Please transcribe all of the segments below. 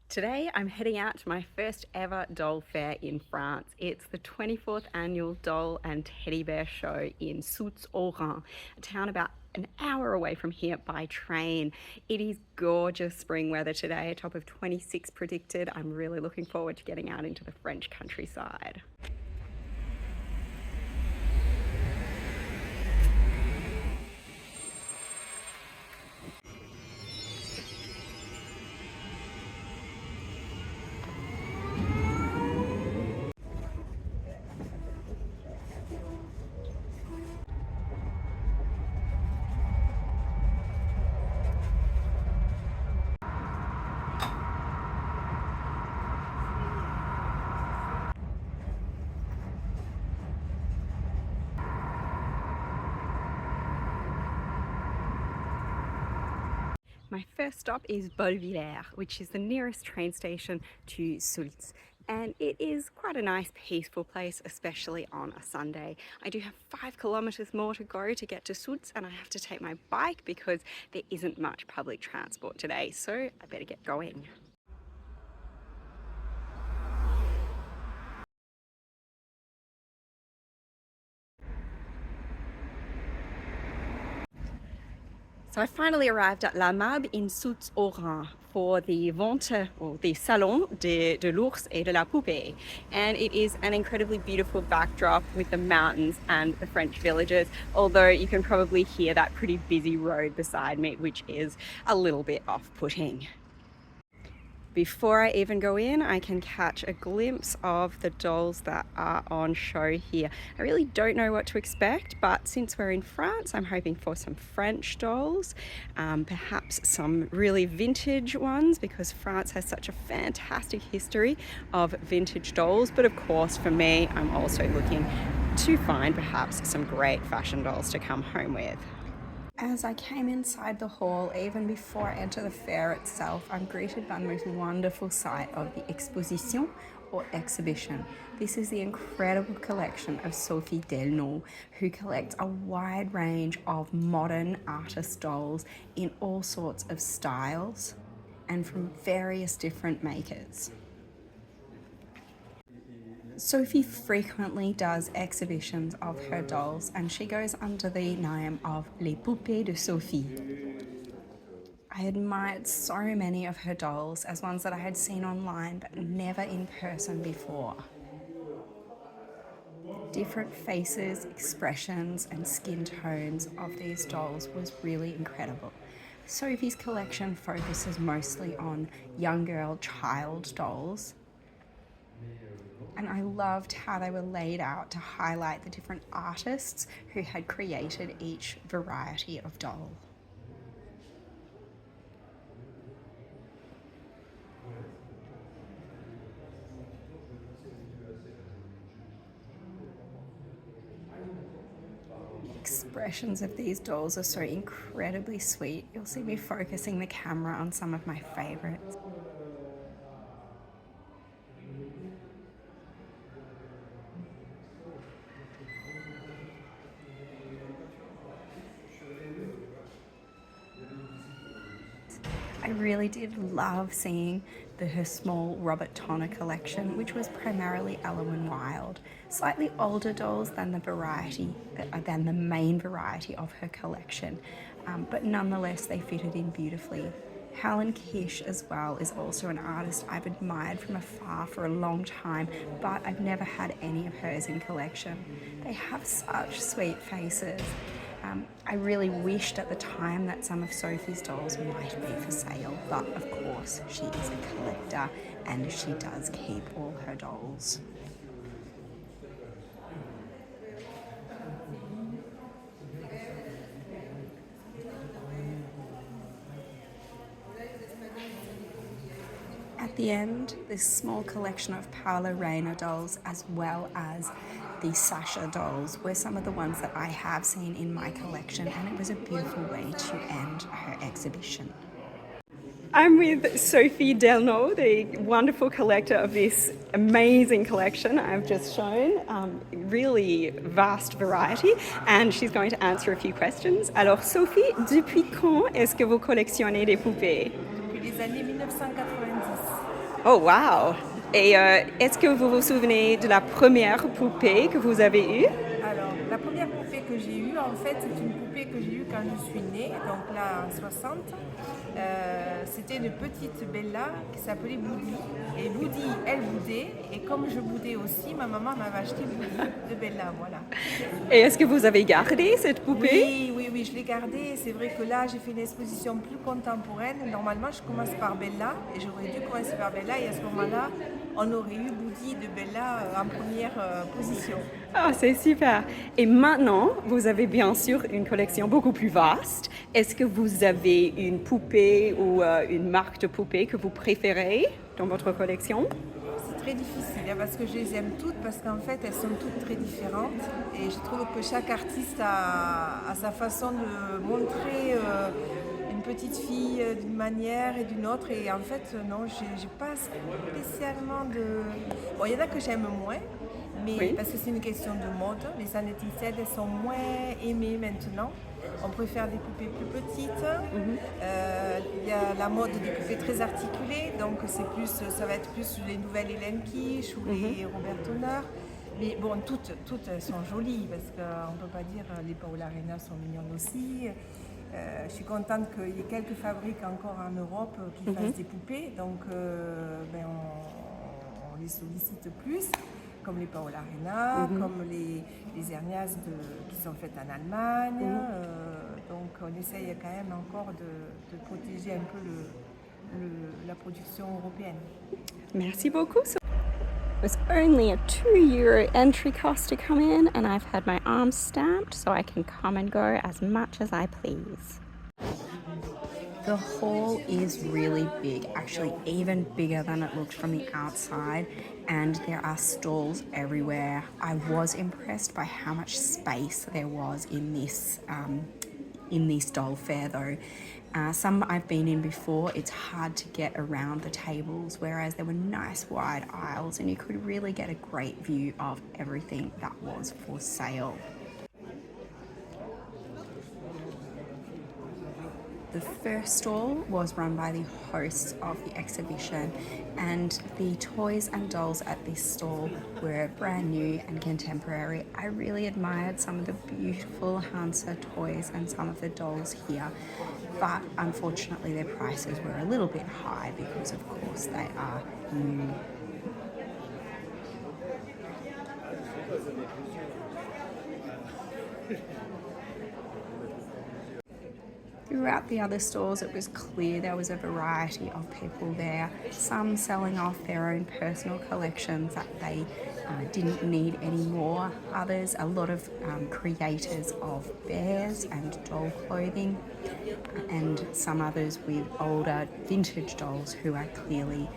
Today I'm heading out to my first ever doll fair in France. It's the 24th annual Doll and Teddy Bear Show in Soultz-haut-rhin, a town about an hour away from here by train. It is gorgeous spring weather today, a top of 26 predicted. I'm really looking forward to getting out into the French countryside. My first stop is Bleuette, which is the nearest train station to Soultz. And it is quite a nice peaceful place, especially on a Sunday. I do have 5 kilometers more to go to get to Soultz, and I have to take my bike because there isn't much public transport today, so I better get going. So I finally arrived at La Mab in Soultz-haut-rhin for the vente, or the salon de l'ours et de la poupée. And it is an incredibly beautiful backdrop with the mountains and the French villages, although you can probably hear that pretty busy road beside me, which is a little bit off-putting. Before I even go in, I can catch a glimpse of the dolls that are on show here. I really don't know what to expect, but since we're in France, I'm hoping for some French dolls, perhaps some really vintage ones, because France has such a fantastic history of vintage dolls. But of course, for me, I'm also looking to find perhaps some great fashion dolls to come home with. As I came inside the hall, even before I enter the fair itself, I'm greeted by the most wonderful sight of the exposition or exhibition. This is the incredible collection of Sophie Dalon, who collects a wide range of modern artist dolls in all sorts of styles and from various different makers. Sophie frequently does exhibitions of her dolls, and she goes under the name of Les Poupées de Sophie. I admired so many of her dolls as ones that I had seen online but never in person before. Different faces, expressions, and skin tones of these dolls was really incredible. Sophie's collection focuses mostly on young girl child dolls, and I loved how they were laid out to highlight the different artists who had created each variety of doll. The expressions of these dolls are so incredibly sweet. You'll see me focusing the camera on some of my favorites. I really did love seeing her small Robert Tonner collection, which was primarily Ella Wild. Slightly older dolls than the main variety of her collection, but nonetheless they fitted in beautifully. Helen Kish as well is also an artist I've admired from afar for a long time, but I've never had any of hers in collection. They have such sweet faces. I really wished at the time that some of Sophie's dolls might be for sale, but of course she is a collector and she does keep all her dolls. At the end, this small collection of Paula Reina dolls, as well as the Sasha dolls, were some of the ones that I have seen in my collection, and it was a beautiful way to end her exhibition. I'm with Sophie Dalon, the wonderful collector of this amazing collection I've just shown. Really vast variety, and she's going to answer a few questions. Alors Sophie, depuis quand est-ce que vous collectionnez des poupées? Depuis les années 1990. Oh, wow! Et est-ce que vous vous souvenez de la première poupée que vous avez eue? Alors, la première poupée que j'ai eue, en fait, c'est une poupée que j'ai eue quand je suis née, donc là, en 60. C'était une petite Bella qui s'appelait Boudi. Et Boudi, elle boudait. Et comme je boudais aussi, ma maman m'avait acheté Boudi de Bella, voilà. Et est-ce que vous avez gardé cette poupée? Oui, oui, oui, je l'ai gardée. C'est vrai que là, j'ai fait une exposition plus contemporaine. Normalement, je commence par Bella et j'aurais dû commencer par Bella. Et à ce moment-là, on aurait eu Boudi de Bella en première position. Ah, c'est super. Et maintenant, vous avez bien sûr une collection beaucoup plus vaste. Est-ce que vous avez une poupée ou une marque de poupée que vous préférez dans votre collection? C'est très difficile hein, parce que je les aime toutes parce qu'en fait elles sont toutes très différentes et je trouve que chaque artiste a sa façon de montrer une petite fille d'une manière et d'une autre et en fait non, j'ai pas spécialement de... Bon, il y en a que j'aime moins, mais Oui. parce que c'est une question de mode, les années 17 elles sont moins aimées maintenant. On préfère des poupées plus petites. Il y a la mode des poupées très articulées, donc ça va être plus les nouvelles Hélène Quiche ou les Robert Toner. Mais bon, toutes elles sont jolies parce qu'on ne peut pas dire les Paola Arena sont mignonnes aussi. Je suis contente qu'il y ait quelques fabriques encore en Europe qui fassent des poupées, donc on les sollicite plus, comme les Paola Arena, comme les Hernias qui sont faites en Allemagne. Donc on essaye quand même encore de protéger un peu la production européenne. Merci beaucoup. It was only a €2 entry cost to come in, and I've had my arms stamped so I can come and go as much as I please. The hall is really big, actually even bigger than it looked from the outside, and there are stalls everywhere. I was impressed by how much space there was in this doll fair though. Some I've been in before, it's hard to get around the tables, whereas there were nice wide aisles and you could really get a great view of everything that was for sale. The first stall was run by the hosts of the exhibition, and the toys and dolls at this stall were brand new and contemporary. I really admired some of the beautiful Hansa toys and some of the dolls here, but unfortunately their prices were a little bit high because of course they are new. Throughout the other stalls, it was clear there was a variety of people there, some selling off their own personal collections that they didn't need anymore, others, a lot of creators of bears and doll clothing, and some others with older vintage dolls who are clearly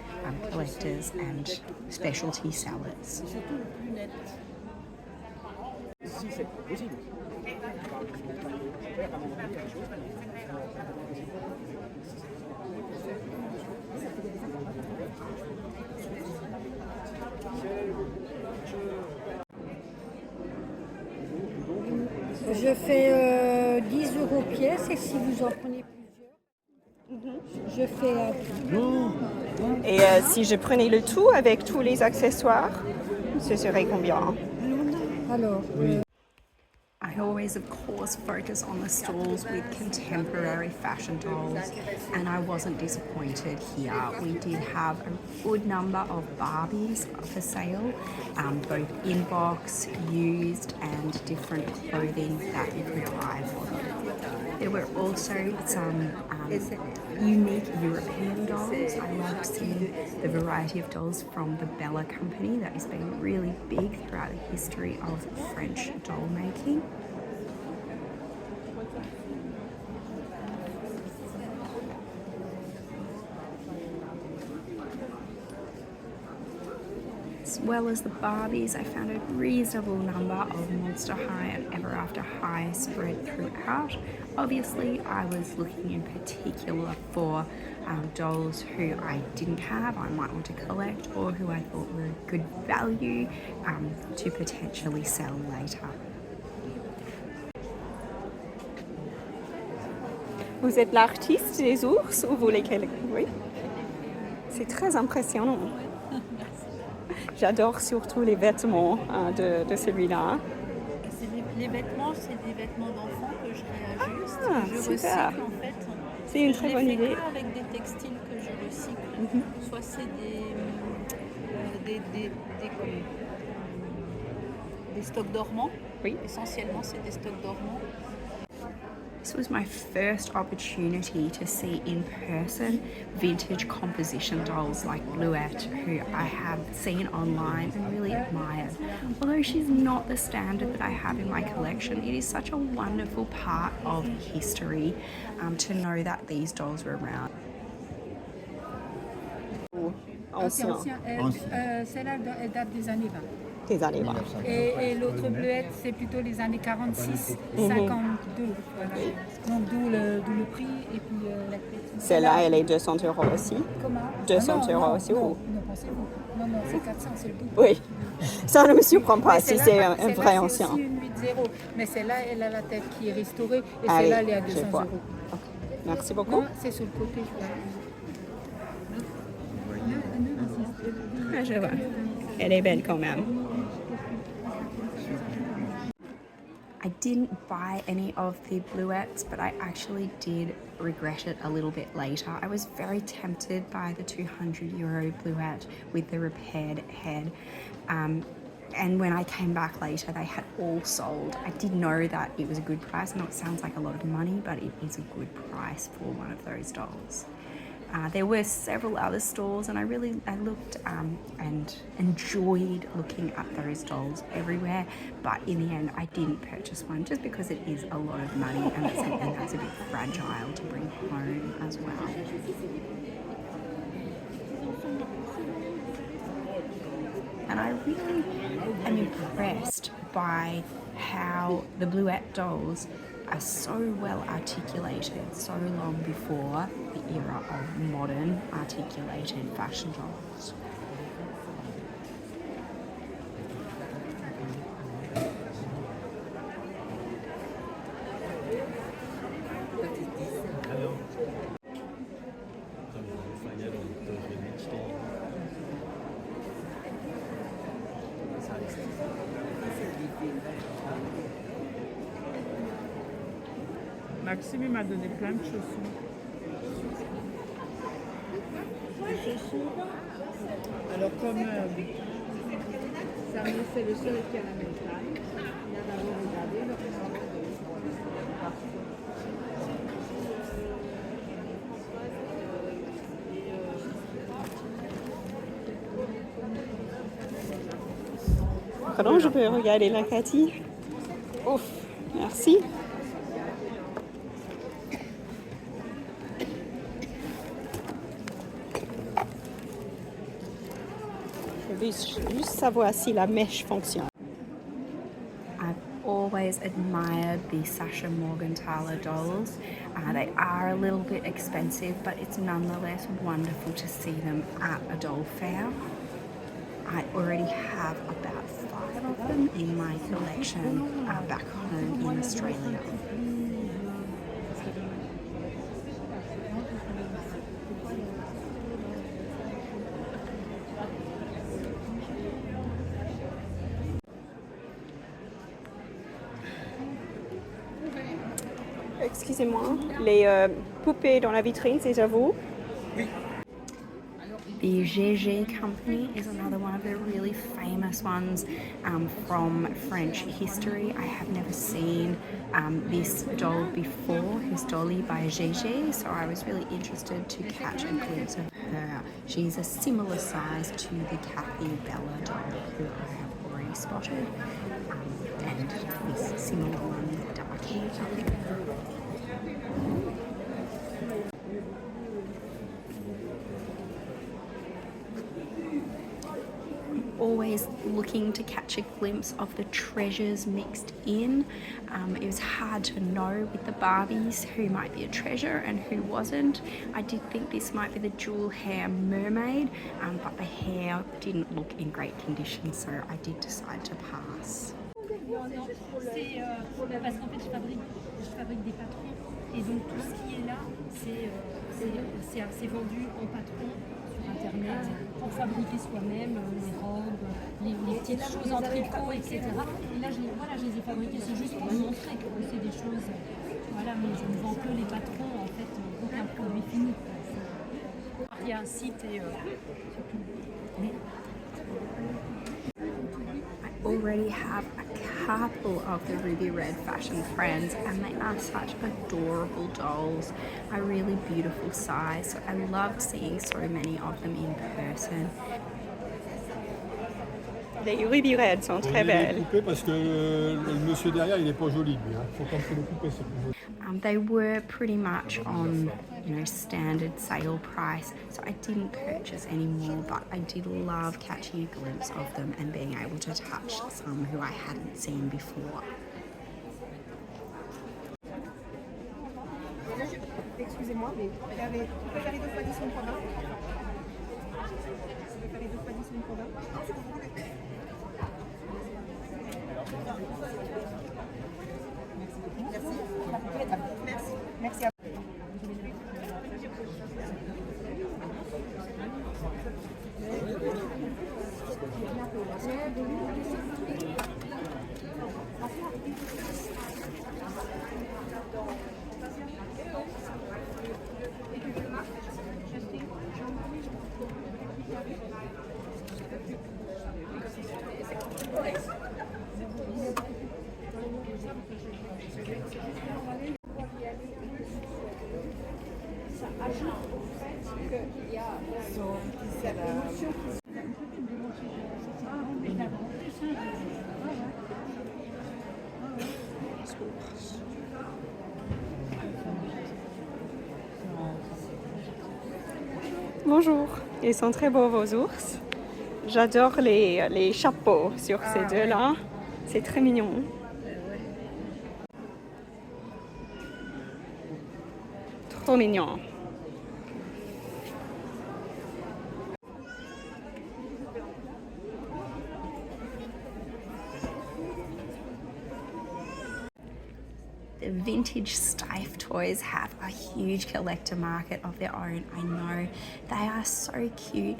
collectors and specialty sellers. Je fais 10 € pièce et si vous en prenez plusieurs, je fais un prix. Et si je prenais le tout avec tous les accessoires, ce serait combien? Alors, I always, of course, focus on the stalls with contemporary fashion dolls, and I wasn't disappointed here. We did have a good number of Barbies for sale, both in box, used, and different clothing that you could buy for them. There were also some unique European dolls. I loved seeing the variety of dolls from the Bella company that has been really big throughout the history of French doll making. As well as the Barbies, I found a reasonable number of Monster High and Ever After High spread throughout. Obviously, I was looking in particular for dolls who I didn't have, I might want to collect, or who I thought were good value to potentially sell later. Vous êtes l'artiste des ours ou vous les collectez? Oui. C'est très impressionnant. J'adore surtout les vêtements de celui-là. Les vêtements, c'est des vêtements d'enfants que je réajuste, Ah, que je super. recycle en fait. C'est une très bonne idée. Je les fais que avec des textiles que je recycle. Soit c'est des stocks dormants. Oui. Essentiellement, c'est des stocks dormants. This was my first opportunity to see in person vintage composition dolls like Bleuette, who I have seen online and really admired. Although she's not the standard that I have in my collection, it is such a wonderful part of history to know that these dolls were around. C'est ancien. Celle-là, elle date des années 20. Des années 20. Et l'autre Bleuette, c'est plutôt les années 46, 52. Voilà. Donc d'où le prix et puis la critique. Celle-là, elle est 200 € aussi. Comment 200 € aussi. Non, pensez-vous. Non, c'est 400, c'est le double. Oui, ça ne me surprend pas si c'est un Celle-là, vrai ancien. C'est aussi une 8-0, mais celle-là, elle a la tête qui est restaurée et Allez, celle-là, elle est à 200 je vois. €. Ok. Merci beaucoup. Non, c'est sur le côté, je crois. Ah, je vois. Elle est belle quand même. I didn't buy any of the Bleuettes, but I actually did regret it a little bit later. I was very tempted by the 200 € Bleuette with the repaired head. And when I came back later, they had all sold. I did know that it was a good price. I know it sounds like a lot of money, but it is a good price for one of those dolls. There were several other stores, and I looked and enjoyed looking at those dolls everywhere. But in the end, I didn't purchase one just because it is a lot of money, and that's a bit fragile to bring home as well. And I really am impressed by how the Bleuette dolls are so well articulated so long before the era of modern articulated fashion dolls. Maxime m'a donné plein de chaussons. Alors comme Samuel, c'est le seul qui a la même taille, il a d'abord regardé le Pardon, je peux regarder la Cathy? Ouf, merci. Je veux juste savoir si la mèche fonctionne. I've always admired the Sacha Morgenthaler dolls. They are a little bit expensive, but it's nonetheless wonderful to see them at a doll fair. I already have about 5 of them in my collection back home in Australia. Excusez-moi, les poupées dans la vitrine, c'est à vous? Oui. The GG company is another one of the really famous ones from French history. I have never seen this doll before, Histoli by GG, so I was really interested to catch a glimpse of her. She's a similar size to the Kathy Bella doll who I have already spotted, and this similar one with dark hair. Always looking to catch a glimpse of the treasures mixed in. It was hard to know with the Barbies who might be a treasure and who wasn't. I did think this might be the jewel hair mermaid, but the hair didn't look in great condition, so I did decide to pass. C'est parce qu'en fait je fabrique des patrons et donc tout ce qui est là c'est vendu en patron sur internet pour fabriquer soi-même les robes, les petites choses en tricot, etc. Et là, je les ai fabriquées, c'est juste pour montrer que c'est des choses. Voilà, mais je ne vends que les patrons, en fait, aucun produit fini. Il y a un site et c'est tout. Mais... I already have a couple of the ruby red fashion friends and they are such adorable dolls, a really beautiful size, so I loved seeing so many of them in person. Les ruby red sont très belles. Poupées parce que le monsieur derrière il est pas joli lui. Faut quand c'est les poupées c'est plus joli. They were pretty much on, standard sale price, so I didn't purchase any more, but I did love catching a glimpse of them and being able to touch some who I hadn't seen before. Excusez-moi, mais regardez, vous pouvez faire les 2 fois 10 sur une fois 20. Vous pouvez faire les 2 fois 10 sur une fois 20. Merci. Merci à vous. Bonjour, ils sont très beaux vos ours. J'adore les chapeaux sur ces deux-là. C'est très mignon. Trop mignon. The vintage Steiff toys have a huge collector market of their own. I know they are so cute.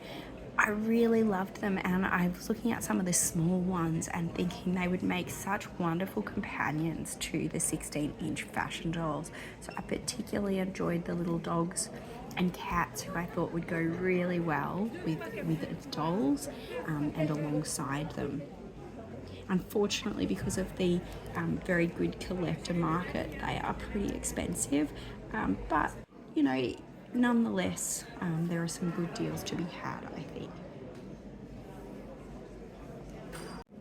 I really loved them, and I was looking at some of the small ones and thinking they would make such wonderful companions to the 16-inch fashion dolls. So I particularly enjoyed the little dogs and cats who I thought would go really well with the dolls and alongside them. Unfortunately, because of the very good collector market, they are pretty expensive, but nonetheless, there are some good deals to be had, I think.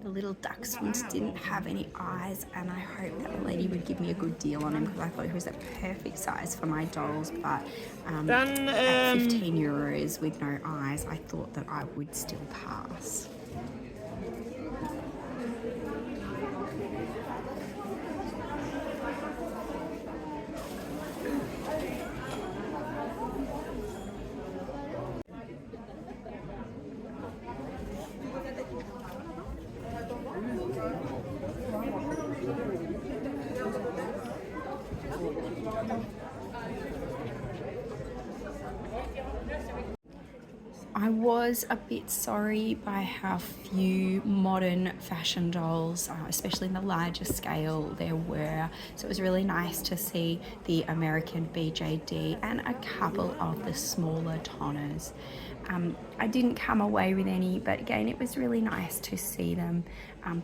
The little dachshunds didn't have any eyes, and I hope that the lady would give me a good deal on him because I thought he was a perfect size for my dolls, but at 15 euros with no eyes, I thought that I would still pass. I was a bit sorry by how few modern fashion dolls, especially in the larger scale, there were. So it was really nice to see the American BJD and a couple of the smaller tonners. I didn't come away with any, but again, it was really nice to see them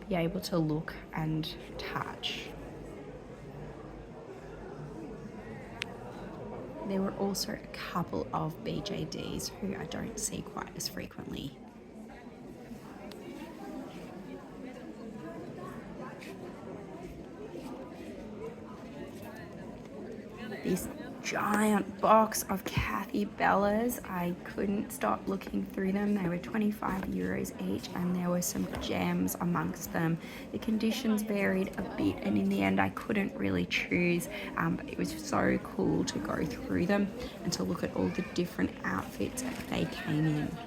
be able to look and touch. There were also a couple of BJDs who I don't see quite as frequently. This giant box of Kathy Bellas, I couldn't stop looking through them. They were 25 euros each, and there were some gems amongst them. The conditions varied a bit, and in the end I couldn't really choose, but it was so cool to go through them and to look at all the different outfits that they came in.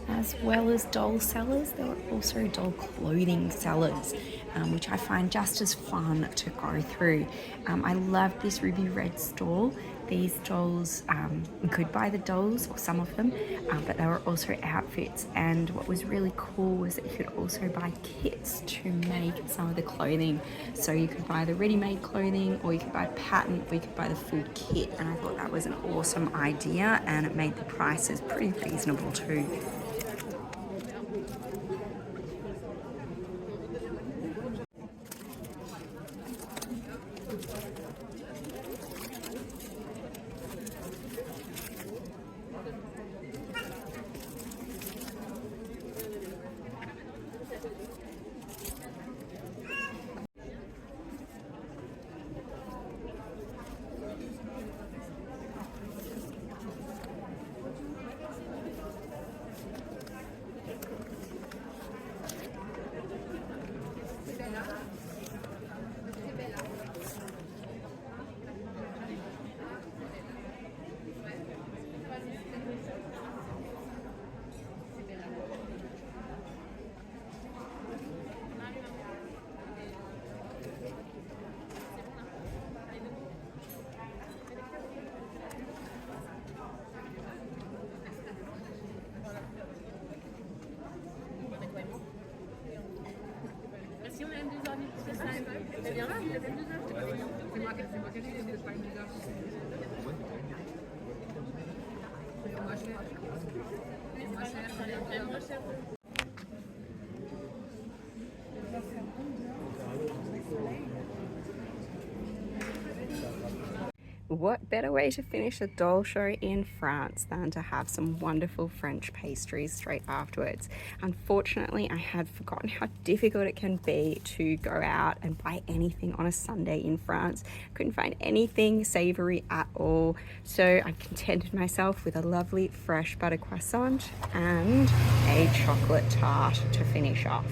As well as doll sellers, there were also doll clothing sellers, which I find just as fun to go through. I loved this ruby red stall. These dolls, you could buy the dolls, or some of them, but they were also outfits. And what was really cool was that you could also buy kits to make some of the clothing. So you could buy the ready-made clothing, or you could buy pattern, or you could buy the full kit. And I thought that was an awesome idea, and it made the prices pretty reasonable too. What better way to finish a doll show in France than to have some wonderful French pastries straight afterwards. Unfortunately, I had forgotten how difficult it can be to go out and buy anything on a Sunday in France. Couldn't find anything savory at all, so I contented myself with a lovely fresh butter croissant and a chocolate tart to finish off.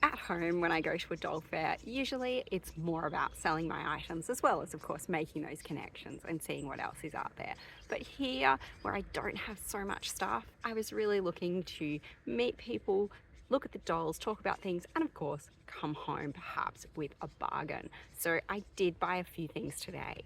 At home, when I go to a doll fair, usually it's more about selling my items, as well as of course making those connections and seeing what else is out there. But here, where I don't have so much stuff, I was really looking to meet people, look at the dolls, talk about things, and of course come home perhaps with a bargain. So I did buy a few things today.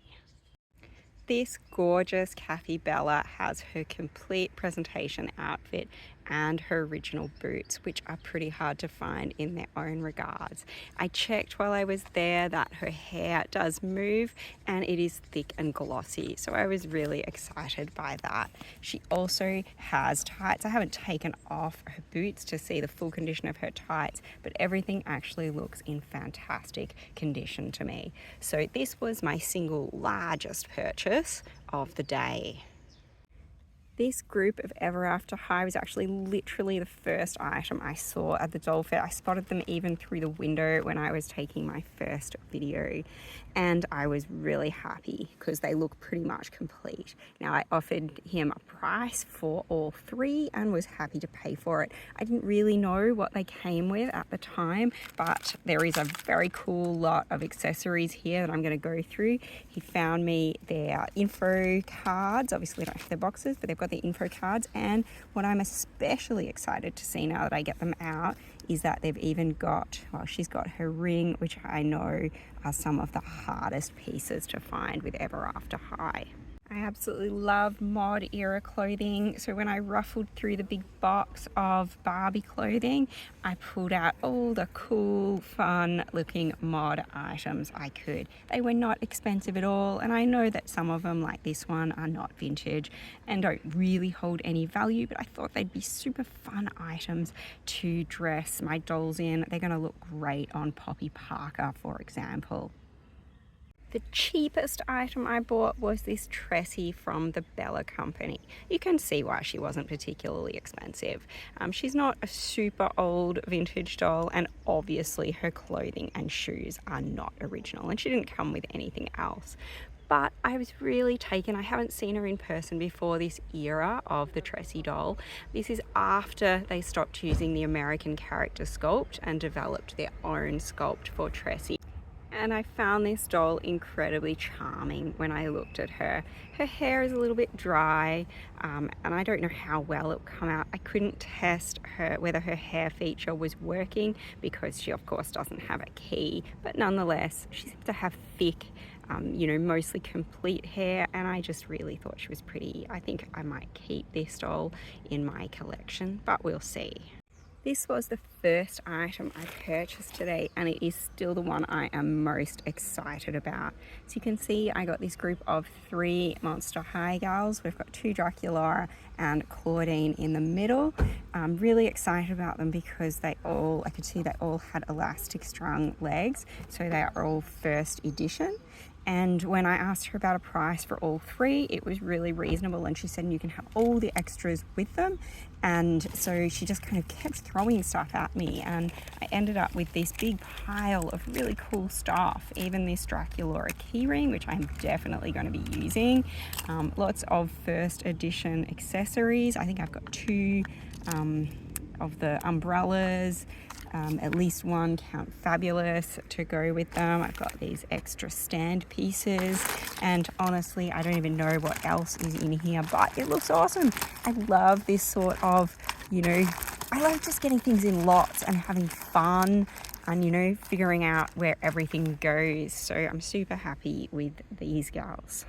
This gorgeous Kathy Bella has her complete presentation outfit and her original boots, which are pretty hard to find in their own regards. I checked while I was there that her hair does move and it is thick and glossy, so I was really excited by that. She also has tights. I haven't taken off her boots to see the full condition of her tights, but everything actually looks in fantastic condition to me. So this was my single largest purchase of the day. This group of Ever After High was actually literally the first item I saw at the doll fair. I spotted them even through the window when I was taking my first video, and I was really happy because they look pretty much complete. Now, I offered him a price for all three and was happy to pay for it. I didn't really know what they came with at the time, but there is a very cool lot of accessories here that I'm going to go through. He found me their info cards. Obviously, I don't have their boxes, but they've got the info cards, and what I'm especially excited to see now that I get them out is that they've even got, well, she's got her ring, which I know are some of the hardest pieces to find with Ever After High. I absolutely love mod era clothing, so when I ruffled through the big box of Barbie clothing, I pulled out all the cool, fun looking mod items I could. They were not expensive at all, and I know that some of them, like this one, are not vintage and don't really hold any value, but I thought they'd be super fun items to dress my dolls in. They're going to look great on Poppy Parker, for example. The cheapest item I bought was this Tressie from the Bella company. You can see why she wasn't particularly expensive. She's not a super old vintage doll, and obviously her clothing and shoes are not original, and she didn't come with anything else. but I was really taken. I haven't seen her in person before this era of the Tressie doll. This is after they stopped using the American character sculpt and developed their own sculpt for Tressie. And I found this doll incredibly charming when I looked at her. Her hair is a little bit dry, and I don't know how well it'll come out. I couldn't test whether her hair feature was working because she of course doesn't have a key, but nonetheless she seems to have thick, you know, mostly complete hair, and I just really thought she was pretty. I think I might keep this doll in my collection, but we'll see. This was the first item I purchased today, and it is still the one I am most excited about. So you can see I got this group of 3 Monster High girls. We've got 2 Dracula and Claudine in the middle. I'm really excited about them because I could see they all had elastic strung legs, so they are all first edition. And when I asked her about a price for all 3, it was really reasonable, and she said you can have all the extras with them. And so she just kind of kept throwing stuff at me, and I ended up with this big pile of really cool stuff, even this Dracula keyring, which I'm definitely going to be using. Lots of first edition accessories. I think I've got 2 of the umbrellas, at least 1 Count Fabulous to go with them. I've got these extra stand pieces, and honestly I don't even know what else is in here, but it looks awesome. I love this sort of, you know, I love just getting things in lots and having fun and, you know, figuring out where everything goes. So I'm super happy with these girls.